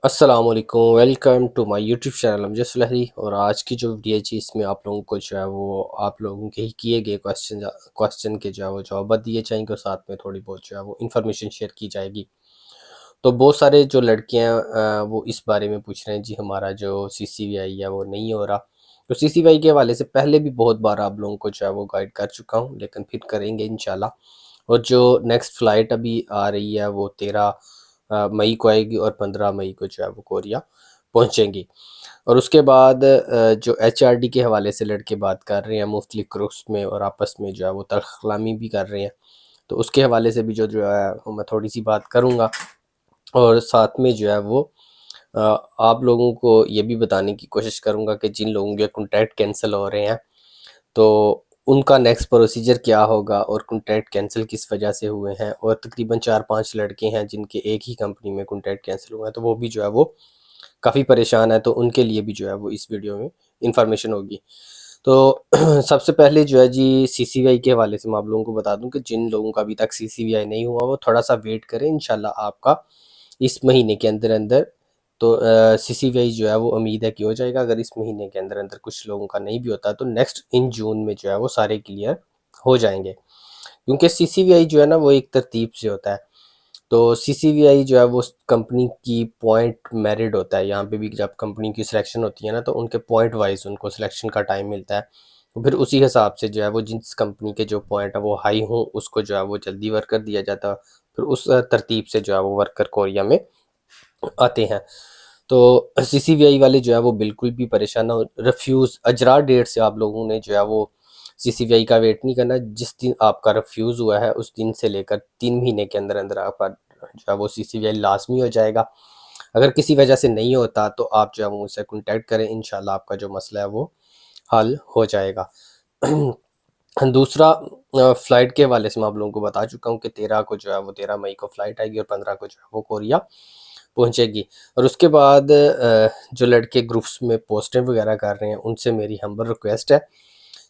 السلام علیکم، welcome to my YouTube channel Amjad Sulehri. اور آج کی جو ویڈیو ہے جی، اس میں آپ لوگوں کو جو ہے وہ آپ لوگوں کے ہی کیے گئے کوسچن کے جو ہے وہ جوابات دیے جائیں گے، اور ساتھ میں تھوڑی بہت جو ہے وہ انفارمیشن شیئر کی جائے گی۔ تو بہت سارے جو لڑکیاں وہ اس بارے میں پوچھ رہے ہیں جی ہمارا جو CCVI ہے وہ نہیں ہو رہا۔ تو CCVI کے حوالے سے پہلے بھی بہت بار آپ لوگوں کو جو ہے وہ گائیڈ کر چکا ہوں، لیکن پھر کریں گے انشاءاللہ۔ اور جو نیکسٹ فلائٹ ابھی آ رہی ہے وہ 13 مئی کو آئے گی، اور 15 مئی کو جو ہے وہ کوریا پہنچیں گی۔ اور اس کے بعد جو HRD کے حوالے سے لڑکے بات کر رہے ہیں مختلف گروپس میں، اور آپس میں جو ہے وہ تلخ کلامی بھی کر رہے ہیں، تو اس کے حوالے سے بھی جو ہے وہ میں تھوڑی سی بات کروں گا۔ اور ساتھ میں جو ہے وہ آپ لوگوں کو یہ بھی بتانے کی کوشش کروں گا کہ جن لوگوں کے کانٹیکٹ کینسل ہو رہے ہیں تو ان کا نیکسٹ پروسیجر کیا ہوگا، اور کانٹیکٹ کینسل کس وجہ سے ہوئے ہیں۔ اور تقریباً 4-5 لڑکے ہیں جن کے ایک ہی کمپنی میں کانٹیکٹ کینسل ہوئے ہیں، تو وہ بھی جو ہے وہ کافی پریشان ہے، تو ان کے لیے بھی جو ہے وہ اس ویڈیو میں انفارمیشن ہوگی۔ تو سب سے پہلے جو ہے جی CCVI کے حوالے سے میں آپ لوگوں کو بتا دوں کہ جن لوگوں کا ابھی تک CCVI نہیں ہوا وہ تھوڑا سا ویٹ کریں، انشاءاللہ آپ کا اس مہینے کے اندر اندر تو CCVI جو ہے وہ امید ہے کہ ہو جائے گا۔ اگر اس مہینے کے اندر اندر کچھ لوگوں کا نہیں بھی ہوتا تو نیکسٹ ان جون میں جو ہے وہ سارے کلیئر ہو جائیں گے، کیونکہ CCVI جو ہے نا وہ ایک ترتیب سے ہوتا ہے۔ تو CCVI جو ہے وہ کمپنی کی پوائنٹ میرڈ ہوتا ہے، یہاں پہ بھی جب کمپنی کی سلیکشن ہوتی ہے نا تو ان کے پوائنٹ وائز ان کو سلیکشن کا ٹائم ملتا ہے، تو پھر اسی حساب سے جو ہے وہ جس کمپنی کے جو پوائنٹ ہے وہ ہائی ہوں اس کو جو ہے وہ جلدی ورکر دیا جاتا ہے، پھر اس ترتیب سے جو ہے وہ ورکر کوریا میں آتے ہیں۔ تو CCVI والے جو ہے وہ بالکل بھی پریشان نہ ہو، ریفیوز اجرا ڈیٹ سے آپ لوگوں نے جو ہے وہ CCVI کا ویٹ نہیں کرنا۔ جس دن آپ کا ریفیوز ہوا ہے اس دن سے لے کر 3 مہینے کے اندر اندر آپ کا جو ہے وہ CCVI لازمی ہو جائے گا۔ اگر کسی وجہ سے نہیں ہوتا تو آپ جو ہے وہ مجھ سے کنٹیکٹ کریں، انشاءاللہ آپ کا جو مسئلہ ہے وہ حل ہو جائے گا۔ دوسرا فلائٹ کے حوالے سے میں آپ لوگوں کو بتا چکا ہوں کہ 13 کو جو ہے وہ 13 مئی کو فلائٹ آئے گی، اور 15 کو جو ہے وہ کوریا پہنچے گی۔ اور اس کے بعد جو لڑکے گروپس میں پوسٹیں وغیرہ کر رہے ہیں ان سے میری ہمبل ریکویسٹ ہے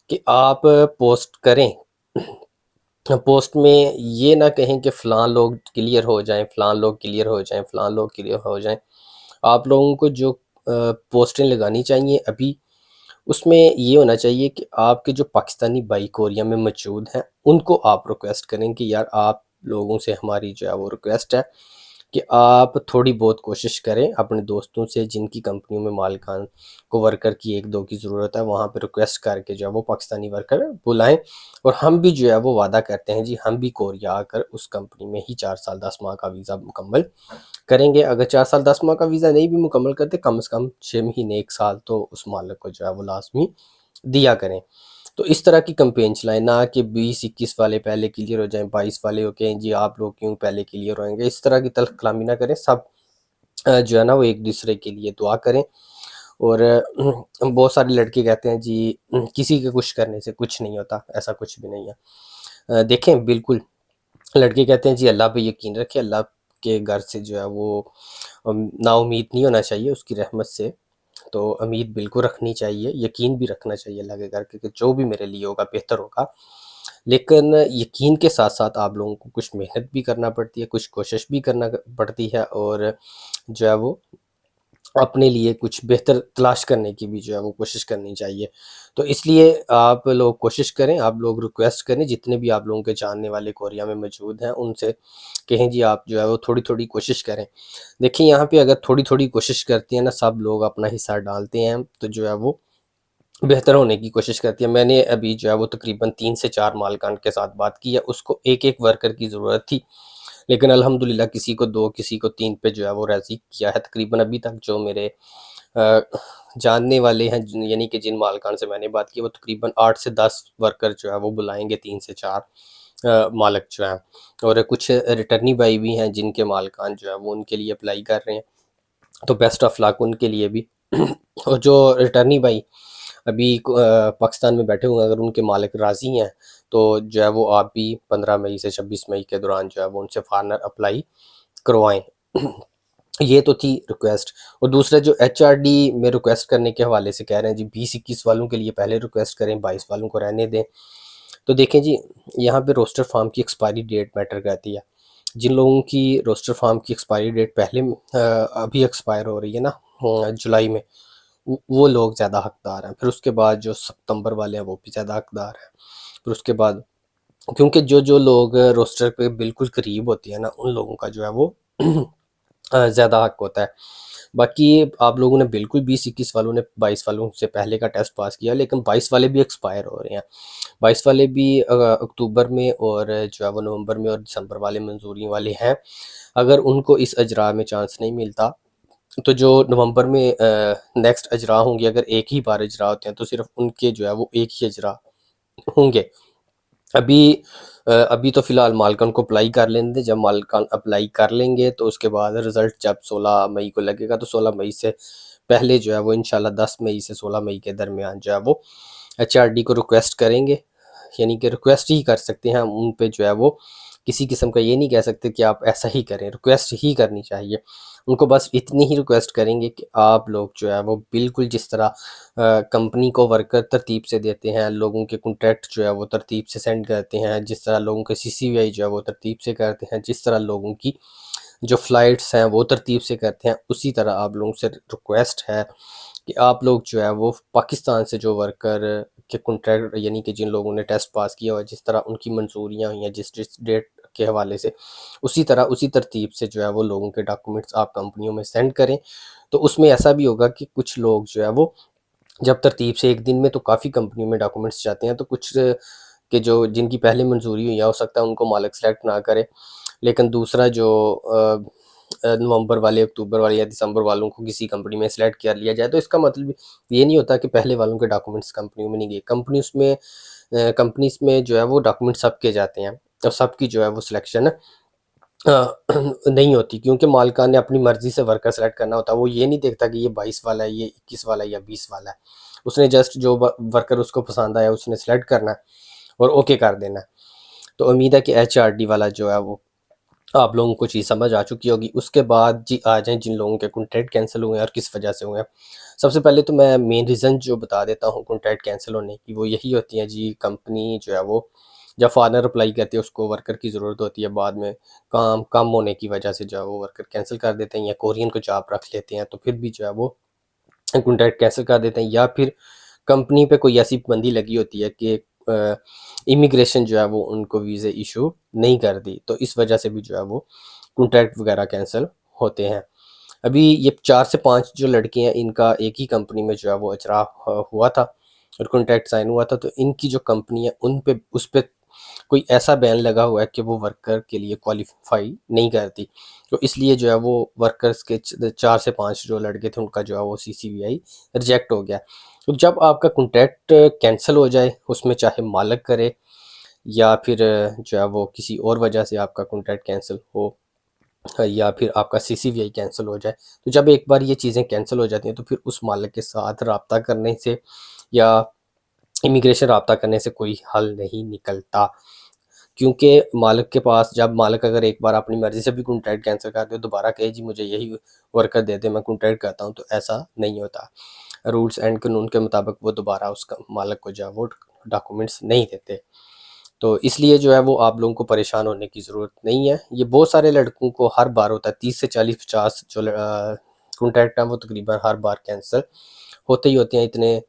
کہ آپ پوسٹ کریں، پوسٹ میں یہ نہ کہیں کہ فلاں لوگ کلیئر ہو جائیں، فلاں لوگ کلیئر ہو جائیں، فلاں لوگ کلیئر ہو جائیں۔ آپ لوگوں کو جو پوسٹیں لگانی چاہیے ابھی اس میں یہ ہونا چاہیے کہ آپ کے جو پاکستانی بھائی کوریا میں موجود ہیں ان کو آپ ریکویسٹ کریں کہ یار آپ لوگوں سے ہماری جو ہے وہ ریکویسٹ ہے کہ آپ تھوڑی بہت کوشش کریں اپنے دوستوں سے جن کی کمپنیوں میں مالکان کو ورکر کی 1-2 کی ضرورت ہے، وہاں پہ ریکویسٹ کر کے جو ہے وہ پاکستانی ورکر بلائیں۔ اور ہم بھی جو ہے وہ وعدہ کرتے ہیں جی ہم بھی کوریا آ کر اس کمپنی میں ہی 4 سال 10 ماہ کا ویزا مکمل کریں گے۔ اگر 4 سال 10 ماہ کا ویزا نہیں بھی مکمل کرتے، کم از کم 6 مہینے 1 سال تو اس مالک کو جو ہے وہ لازمی دیا کریں۔ تو اس طرح کی کمپین چلائیں، نہ کہ 20-21 والے پہلے کلیئر ہو جائیں، 22 والے ہو کہیں جی آپ لوگ کیوں پہلے کلیئر ہوئیں گے، اس طرح کی تلخ کلامی نہ کریں۔ سب جو ہے نا وہ ایک دوسرے کے لیے دعا کریں۔ اور بہت سارے لڑکے کہتے ہیں جی کسی کے کچھ کرنے سے کچھ نہیں ہوتا، ایسا کچھ بھی نہیں ہے۔ دیکھیں بالکل لڑکے کہتے ہیں جی اللہ پہ یقین رکھیں، اللہ کے گھر سے جو ہے وہ نا امید نہیں ہونا چاہیے اس کی رحمت سے، تو امید بالکل رکھنی چاہیے، یقین بھی رکھنا چاہیے اللہ کے گھر کے کہ جو بھی میرے لیے ہوگا بہتر ہوگا۔ لیکن یقین کے ساتھ ساتھ آپ لوگوں کو کچھ محنت بھی کرنا پڑتی ہے، کچھ کوشش بھی کرنا پڑتی ہے، اور جو ہے وہ اپنے لیے کچھ بہتر تلاش کرنے کی بھی جو ہے وہ کوشش کرنی چاہیے۔ تو اس لیے آپ لوگ کوشش کریں، آپ لوگ ریکویسٹ کریں، جتنے بھی آپ لوگوں کے جاننے والے کوریا میں موجود ہیں ان سے کہیں جی آپ جو ہے وہ تھوڑی تھوڑی کوشش کریں۔ دیکھیں یہاں پہ اگر تھوڑی تھوڑی کوشش کرتی ہیں نا، سب لوگ اپنا حصہ ڈالتے ہیں تو جو ہے وہ بہتر ہونے کی کوشش کرتی ہے۔ میں نے ابھی جو ہے وہ تقریباً 3 سے 4 مالکان کے ساتھ بات کی ہے، اس کو ایک ایک ورکر کی ضرورت تھی، لیکن الحمدللہ کسی کو 2 کسی کو 3 پہ جو ہے وہ راضی کیا ہے۔ تقریباً ابھی تک جو میرے جاننے والے ہیں یعنی کہ جن مالکان سے میں نے بات کی وہ تقریباً 8 سے 10 ورکر جو ہے وہ بلائیں گے، 3 سے 4 مالک جو ہیں، اور کچھ ریٹرنی بھائی بھی ہیں جن کے مالکان جو ہے وہ ان کے لیے اپلائی کر رہے ہیں، تو بیسٹ آف لک ان کے لیے بھی۔ اور جو ریٹرنی بھائی ابھی پاکستان میں بیٹھے ہوئے ہیں اگر ان کے مالک راضی ہیں تو جو ہے وہ آپ بھی 15 مئی سے 26 مئی کے دوران جو ہے وہ ان سے فارنر اپلائی کروائیں۔ یہ تو تھی ریکویسٹ۔ اور دوسرے جو HRD میں ریکویسٹ کرنے کے حوالے سے کہہ رہے ہیں جی 20-21 والوں کے لیے پہلے ریکویسٹ کریں، 22 والوں کو رہنے دیں، تو دیکھیں جی یہاں پہ روسٹر فارم کی ایکسپائری ڈیٹ میٹر کرتی ہے۔ جن لوگوں کی روسٹر فارم کی ایکسپائری ڈیٹ پہلے ابھی ایکسپائر ہو رہی ہے نا جولائی میں، وہ لوگ زیادہ حقدار ہیں. پھر اس کے بعد جو ستمبر والے ہیں وہ بھی زیادہ حقدار ہیں. پھر اس کے بعد کیونکہ جو لوگ روسٹر پہ بالکل قریب ہوتی ہیں نا، ان لوگوں کا جو ہے وہ زیادہ حق ہوتا ہے. باقی آپ لوگوں نے بالکل 20-21 والوں نے 22 والوں سے پہلے کا ٹیسٹ پاس کیا، لیکن 22 والے بھی ایکسپائر ہو رہے ہیں. 22 والے بھی اکتوبر میں اور جو ہے وہ نومبر میں اور دسمبر والے منظوری والے ہیں. اگر ان کو اس اجرا میں چانس نہیں ملتا تو جو نومبر میں نیکسٹ اجرا ہوں گے، اگر ایک ہی بار اجرا ہوتے ہیں تو صرف ان کے جو ہے وہ ایک ہی اجرا ہوں گے. ابھی تو فی الحال مالکان کو اپلائی کر لیں دیں. جب مالکان اپلائی کر لیں گے تو اس کے بعد رزلٹ جب 16 مئی کو لگے گا تو 16 مئی سے پہلے جو ہے وہ انشاءاللہ 10 مئی سے 16 مئی کے درمیان جو ہے وہ ایچ آر ڈی کو ریکویسٹ کریں گے. یعنی کہ ریکویسٹ ہی کر سکتے ہیں ہم ان پہ، جو ہے وہ کسی قسم کا یہ نہیں کہہ سکتے کہ آپ ایسا ہی کریں، ریکویسٹ ہی کرنی چاہیے. ان کو بس اتنی ہی ریکویسٹ کریں گے کہ آپ لوگ جو ہے وہ بالکل جس طرح کمپنی کو ورکر ترتیب سے دیتے ہیں، لوگوں کے کنٹریکٹ جو ہے وہ ترتیب سے سینڈ کرتے ہیں، جس طرح لوگوں کے سی سی وی آئی جو ہے وہ ترتیب سے کرتے ہیں، جس طرح لوگوں کی جو فلائٹس ہیں وہ ترتیب سے کرتے ہیں، اسی طرح آپ لوگوں سے ریکویسٹ ہے کہ آپ لوگ جو ہے وہ پاکستان سے جو ورکر کے کنٹریکٹ، یعنی کہ جن لوگوں نے ٹیسٹ پاس کیا ہوا، جس طرح ان کی منظوریاں ہوئی ہیں جس ڈیٹ کے حوالے سے، اسی ترتیب سے جو ہے وہ لوگوں کے ڈاکومنٹس آپ کمپنیوں میں سینڈ کریں. تو اس میں ایسا بھی ہوگا کہ کچھ لوگ جو ہے وہ جب ترتیب سے ایک دن میں تو کافی کمپنیوں میں ڈاکومنٹس جاتے ہیں، تو کچھ کہ جو جن کی پہلے منظوری ہوئی ہے ہو سکتا ہے ان کو مالک سلیکٹ نہ کرے، لیکن دوسرا جو نومبر والے، اکتوبر والے یا دسمبر والوں کو کسی کمپنی میں سلیکٹ کر لیا جائے. تو اس کا مطلب یہ نہیں ہوتا کہ پہلے والوں کے ڈاکومنٹس کمپنیوں میں نہیں گئے. کمپنیز میں جو ہے وہ ڈاکومنٹ سب کے جاتے ہیں اور سب کی جو ہے وہ سلیکشن نہیں ہوتی، کیونکہ مالکان نے اپنی مرضی سے ورکر سلیکٹ کرنا ہوتا ہے. وہ یہ نہیں دیکھتا کہ یہ 22 والا ہے، یہ 21 والا ہے یا 20 والا ہے. اس نے جسٹ جو ورکر اس کو پسند آیا اس نے سلیکٹ کرنا ہے اور اوکے کر دینا ہے. تو امید ہے کہ ایچ آر ڈی والا جو ہے وہ آپ لوگوں کو چیز سمجھ آ چکی ہوگی. اس کے بعد آ جائیں جن لوگوں کے کنٹریکٹ کینسل ہوئے ہیں اور کس وجہ سے ہوئے ہیں. سب سے پہلے تو میں مین ریزن جو بتا دیتا ہوں کنٹریکٹ کینسل ہونے کی، وہ یہی ہوتی ہیں جی، کمپنی جو ہے وہ جب فارنر اپلائی کرتی ہے اس کو ورکر کی ضرورت ہوتی ہے، بعد میں کام کم ہونے کی وجہ سے جو ہے وہ ورکر کینسل کر دیتے ہیں، یا کورین کو جاب رکھ لیتے ہیں تو پھر بھی جو ہے وہ کنٹریکٹ کینسل کر دیتے ہیں. یا پھر کمپنی پہ کوئی ایسی پابندی لگی ہوتی ہے کہ امیگریشن جو ہے وہ ان کو ویزے ایشو نہیں کر دی، تو اس وجہ سے بھی جو ہے وہ کنٹریکٹ وغیرہ کینسل ہوتے ہیں. ابھی یہ 4 سے 5 جو لڑکے ہیں ان کا ایک ہی کمپنی میں جو ہے وہ اجرا ہوا تھا اور کنٹریکٹ سائن ہوا تھا. تو ان کی جو کمپنی ہے ان پہ اس پہ کوئی ایسا بین لگا ہوا ہے کہ وہ ورکر کے لیے کوالیفائی نہیں کرتی. تو اس لیے جو ہے وہ ورکرز کے 4 سے 5 جو لڑکے تھے ان کا جو ہے وہ سی سی وی آئی ریجیکٹ ہو گیا. تو جب آپ کا کنٹریکٹ کینسل ہو جائے، اس میں چاہے مالک کرے یا پھر جو ہے وہ کسی اور وجہ سے آپ کا کنٹریکٹ کینسل ہو، یا پھر آپ کا سی سی وی آئی کینسل ہو جائے، تو جب ایک بار یہ چیزیں کینسل ہو جاتی ہیں تو پھر اس مالک کے ساتھ رابطہ کرنے سے یا امیگریشن رابطہ کرنے سے کوئی حل نہیں نکلتا. کیونکہ مالک کے پاس، جب مالک اگر ایک بار اپنی مرضی سے بھی کنٹریکٹ کینسل کر دے، دوبارہ کہے جی مجھے یہی ورکر دے دے میں کنٹریکٹ کرتا ہوں، تو ایسا نہیں ہوتا. رولز اینڈ قانون کے مطابق وہ دوبارہ اس کا مالک کو جو ہے وہ ڈاکومنٹس نہیں دیتے. تو اس لیے جو ہے وہ آپ لوگوں کو پریشان ہونے کی ضرورت نہیں ہے. یہ بہت سارے لڑکوں کو ہر بار ہوتا ہے، 30 سے 40-50 جو کنٹریکٹ ہیں وہ تقریباً ہر بار کینسل ہوتے ہی ہوتے ہیں. اتنے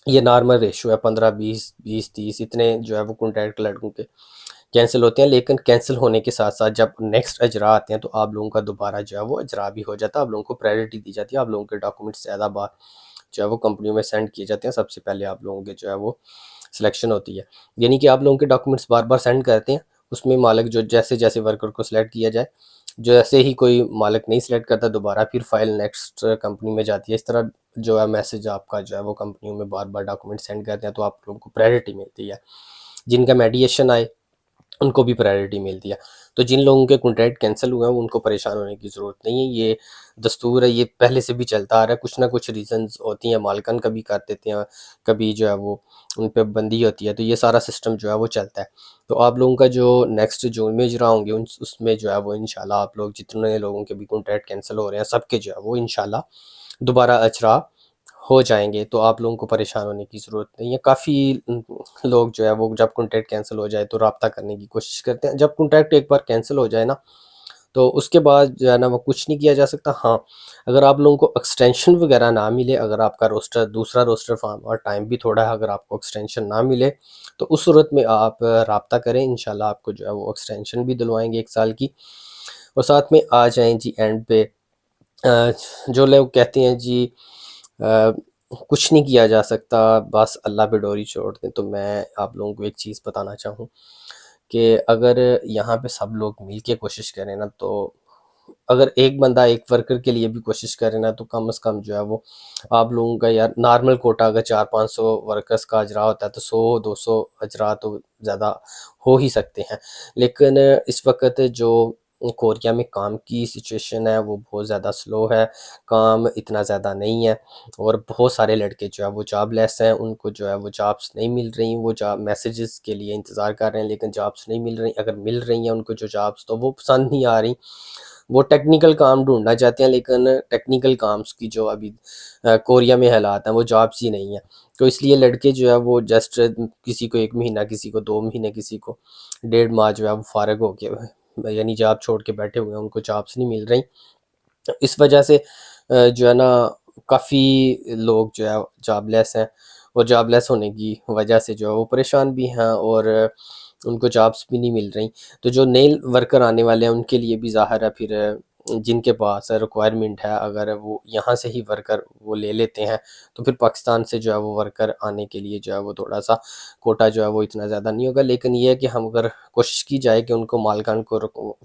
یہ نارمل ریشو ہے، 15-20-20-30 اتنے جو ہے وہ کنٹریکٹ لڑکوں کے کینسل ہوتے ہیں. لیکن کینسل ہونے کے ساتھ ساتھ جب نیکسٹ اجرا آتے ہیں تو آپ لوگوں کا دوبارہ جو ہے وہ اجرا بھی ہو جاتا ہے، آپ لوگوں کو پرائرٹی دی جاتی ہے، آپ لوگوں کے ڈاکومنٹس زیادہ بار جو ہے وہ کمپنیوں میں سینڈ کیے جاتے ہیں. سب سے پہلے آپ لوگوں کے جو ہے وہ سلیکشن ہوتی ہے. یعنی کہ آپ لوگوں کے ڈاکومنٹس بار بار سینڈ کرتے ہیں، اس میں مالک جو جیسے جیسے ورکر کو سلیکٹ کیا جائے، جیسے ہی کوئی مالک نہیں سلیکٹ کرتا دوبارہ پھر فائل نیکسٹ کمپنی میں جاتی ہے. اس طرح جو ہے میسج آپ کا جو ہے وہ کمپنیوں میں بار بار ڈاکومنٹ سینڈ کرتے ہیں، تو آپ لوگوں کو پرائرٹی ملتی ہے. جن کا میڈیشن آئے ان کو بھی پرائرٹی ملتی ہے. تو جن لوگوں کے کنٹریکٹ کینسل ہوئے ہیں ان کو پریشان ہونے کی ضرورت نہیں ہے. یہ دستور ہے، یہ پہلے سے بھی چلتا آ رہا ہے. کچھ نہ کچھ ریزنز ہوتی ہیں، مالکان کبھی کر دیتے ہیں، کبھی جو ہے وہ ان پہ بندی ہوتی ہے، تو یہ سارا سسٹم جو ہے وہ چلتا ہے. تو آپ لوگوں کا جو نیکسٹ جو میں اجرا ہوں گے اس میں جو ہے وہ انشاءاللہ آپ لوگ جتنے لوگوں کے بھی کنٹریکٹ کینسل ہو رہے ہیں سب کے جو ہے وہ انشاءاللہ دوبارہ اجرا ہو جائیں گے تو آپ لوگوں کو پریشان ہونے کی ضرورت نہیں ہے۔ کافی لوگ جو ہے وہ جب کانٹیکٹ کینسل ہو جائے تو رابطہ کرنے کی کوشش کرتے ہیں۔ جب کانٹیکٹ ایک بار کینسل ہو جائے نا تو اس کے بعد جو ہے نا وہ کچھ نہیں کیا جا سکتا۔ ہاں اگر آپ لوگوں کو ایکسٹینشن وغیرہ نہ ملے، اگر آپ کا روسٹر دوسرا روسٹر فارم اور ٹائم بھی تھوڑا ہے، اگر آپ کو ایکسٹینشن نہ ملے تو اس صورت میں آپ رابطہ کریں، انشاءاللہ آپ کو جو ہے وہ ایکسٹینشن بھی دلوائیں گے 1 سال کی۔ اور ساتھ میں آ جائیں جی اینڈ پہ، جو لوگ کہتے ہیں جی کچھ نہیں کیا جا سکتا، بس اللہ پہ ڈوری چھوڑ دیں، تو میں آپ لوگوں کو ایک چیز بتانا چاہوں کہ اگر یہاں پہ سب لوگ مل کے کوشش کریں نا، تو اگر ایک بندہ ایک ورکر کے لیے بھی کوشش کرے نا، تو کم از کم جو ہے وہ آپ لوگوں کا یار نارمل کوٹا اگر 400-500 ورکرز کا اجرا ہوتا ہے تو 100-200 اجرا تو زیادہ ہو ہی سکتے ہیں۔ لیکن اس وقت جو کوریا میں کام کی سچویشن ہے وہ بہت زیادہ سلو ہے، کام اتنا زیادہ نہیں ہے، اور بہت سارے لڑکے جو ہے وہ جاب لیس ہیں، ان کو جو ہے وہ جابس نہیں مل رہی، وہ جاب میسیجز کے لیے انتظار کر رہے ہیں لیکن جابس نہیں مل رہی، اگر مل رہی ہیں ان کو جو جابس تو وہ پسند نہیں آ رہی، وہ ٹیکنیکل کام ڈھونڈنا چاہتے ہیں لیکن ٹیکنیکل کامز کی جو ابھی کوریا میں حالات ہیں وہ جابس ہی نہیں ہیں، تو اس لیے لڑکے جو ہے وہ جسٹ کسی کو 1 مہینہ، کسی کو 2 مہینے، کسی کو 1.5 ماہ جو ہے وہ فارغ ہو کے یعنی جاب چھوڑ کے بیٹھے ہوئے ہیں، ان کو جابس نہیں مل رہی۔ اس وجہ سے جو ہے نا کافی لوگ جو ہے جاب لیس ہیں، اور جاب لیس ہونے کی وجہ سے جو ہے وہ پریشان بھی ہیں، اور ان کو جابس بھی نہیں مل رہی۔ تو جو نئے ورکر آنے والے ہیں ان کے لیے بھی ظاہر ہے، پھر جن کے پاس ریکوائرمنٹ ہے، اگر وہ یہاں سے ہی ورکر وہ لے لیتے ہیں تو پھر پاکستان سے جو ہے وہ ورکر آنے کے لیے جو ہے وہ تھوڑا سا کوٹا جو ہے وہ اتنا زیادہ نہیں ہوگا۔ لیکن یہ ہے کہ ہم اگر کوشش کی جائے کہ ان کو مالکان کو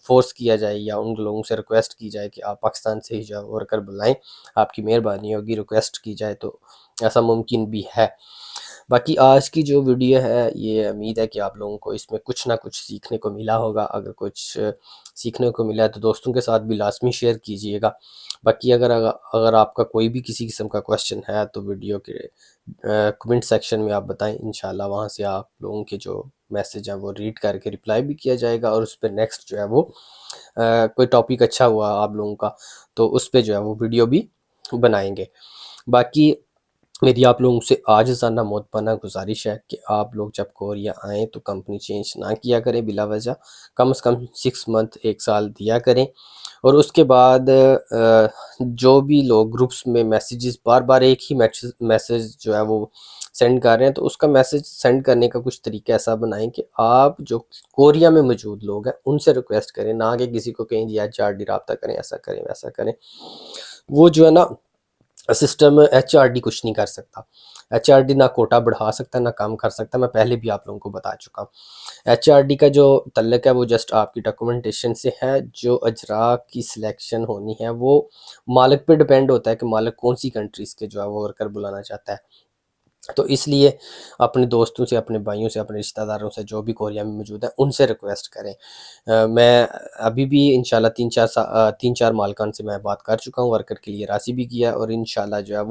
فورس کیا جائے یا ان لوگوں سے ریکویسٹ کی جائے کہ آپ پاکستان سے ہی جو ہے ورکر بلائیں، آپ کی مہربانی ہوگی، ریکویسٹ کی جائے تو ایسا ممکن بھی ہے۔ باقی آج کی جو ویڈیو ہے یہ امید ہے کہ آپ لوگوں کو اس میں کچھ نہ کچھ سیکھنے کو ملا ہوگا، اگر کچھ سیکھنے کو ملا ہے تو دوستوں کے ساتھ بھی لازمی شیئر کیجئے گا۔ باقی اگر آپ کا کوئی بھی کسی قسم کا کویسچن ہے تو ویڈیو کے کمنٹ سیکشن میں آپ بتائیں، انشاءاللہ وہاں سے آپ لوگوں کے جو میسج ہیں وہ ریڈ کر کے رپلائی بھی کیا جائے گا، اور اس پہ نیکسٹ جو ہے وہ کوئی ٹاپک اچھا ہوا آپ لوگوں کا تو اس پہ جو ہے وہ ویڈیو بھی بنائیں گے۔ باقی میری آپ لوگوں سے عاجزانہ معتبانہ گزارش ہے کہ آپ لوگ جب کوریا آئیں تو کمپنی چینج نہ کیا کریں بلا وجہ، کم از کم 6 منتھ 1 سال دیا کریں، اور اس کے بعد جو بھی لوگ گروپس میں میسیجز بار بار ایک ہی میسیج جو ہے وہ سینڈ کر رہے ہیں تو اس کا میسیج سینڈ کرنے کا کچھ طریقہ ایسا بنائیں کہ آپ جو کوریا میں موجود لوگ ہیں ان سے ریکویسٹ کریں، نہ کہ کسی کو کہیں جی HRD رابطہ کریں، ایسا کریں ویسا کریں۔ وہ جو ہے نا سسٹم HRD کچھ نہیں کر سکتا، HRD نہ کوٹا بڑھا سکتا نہ کام کر سکتا، میں پہلے بھی آپ لوگوں کو بتا چکا ہوں۔ HRD کا جو تعلق ہے وہ جسٹ آپ کی ڈاکومنٹیشن سے ہے، جو اجرا کی سلیکشن ہونی ہے وہ مالک پہ ڈیپینڈ ہوتا ہے کہ مالک کون سی کنٹریز کے جو ہے وہ ورکر بلانا چاہتا ہے۔ تو اس لیے اپنے دوستوں سے، اپنے بھائیوں سے، اپنے رشتہ داروں سے جو بھی کوریا میں موجود ہیں ان سے ریکویسٹ کریں۔ میں ابھی بھی انشاءاللہ 3-4 مالکان سے میں بات کر چکا ہوں، ورکر کے لیے راضی بھی کیا، اور انشاءاللہ جو ہے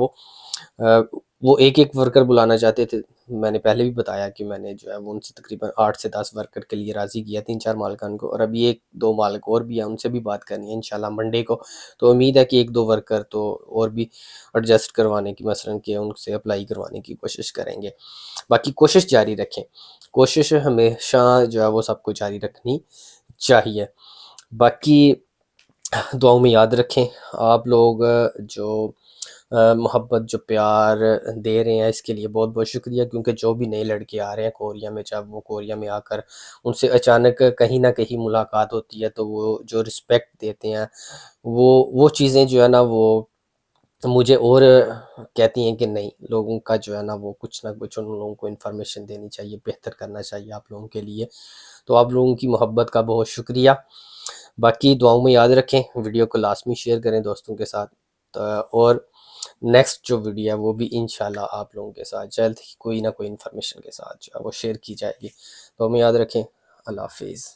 وہ ایک ورکر بلانا چاہتے تھے، میں نے پہلے بھی بتایا کہ میں نے جو ہے وہ ان سے تقریباً 8 سے 10 ورکر کے لیے راضی کیا 3-4 مالکان کو، اور ابھی 1-2 مالک اور بھی ہیں ان سے بھی بات کرنی ہے انشاءاللہ منڈے کو، تو امید ہے کہ 1-2 ورکر تو اور بھی ایڈجسٹ کروانے کی، مثلا کہ ان سے اپلائی کروانے کی کوشش کریں گے۔ باقی کوشش جاری رکھیں، کوشش ہمیشہ جو ہے وہ سب کو جاری رکھنی چاہیے۔ باقی دعاؤں میں یاد رکھیں، آپ لوگ جو محبت، جو پیار دے رہے ہیں اس کے لیے بہت بہت شکریہ، کیونکہ جو بھی نئے لڑکے آ رہے ہیں کوریا میں، جب وہ کوریا میں آ کر ان سے اچانک کہیں نہ کہیں ملاقات ہوتی ہے تو وہ جو رسپیکٹ دیتے ہیں وہ چیزیں جو ہے نا وہ مجھے اور کہتی ہیں کہ نہیں، لوگوں کا جو ہے نا وہ کچھ نہ کچھ ان لوگوں کو انفارمیشن دینی چاہیے، بہتر کرنا چاہیے آپ لوگوں کے لیے، تو آپ لوگوں کی محبت کا بہت شکریہ۔ باقی دعاؤں میں یاد رکھیں، ویڈیو کو لازمی شیئر کریں دوستوں کے ساتھ، اور نیکسٹ جو ویڈیو ہے وہ بھی انشاءاللہ آپ لوگوں کے ساتھ جلد ہی کوئی نہ کوئی انفارمیشن کے ساتھ جو ہے وہ شیئر کی جائے گی۔ دعاؤں میں یاد رکھیں، اللہ حافظ۔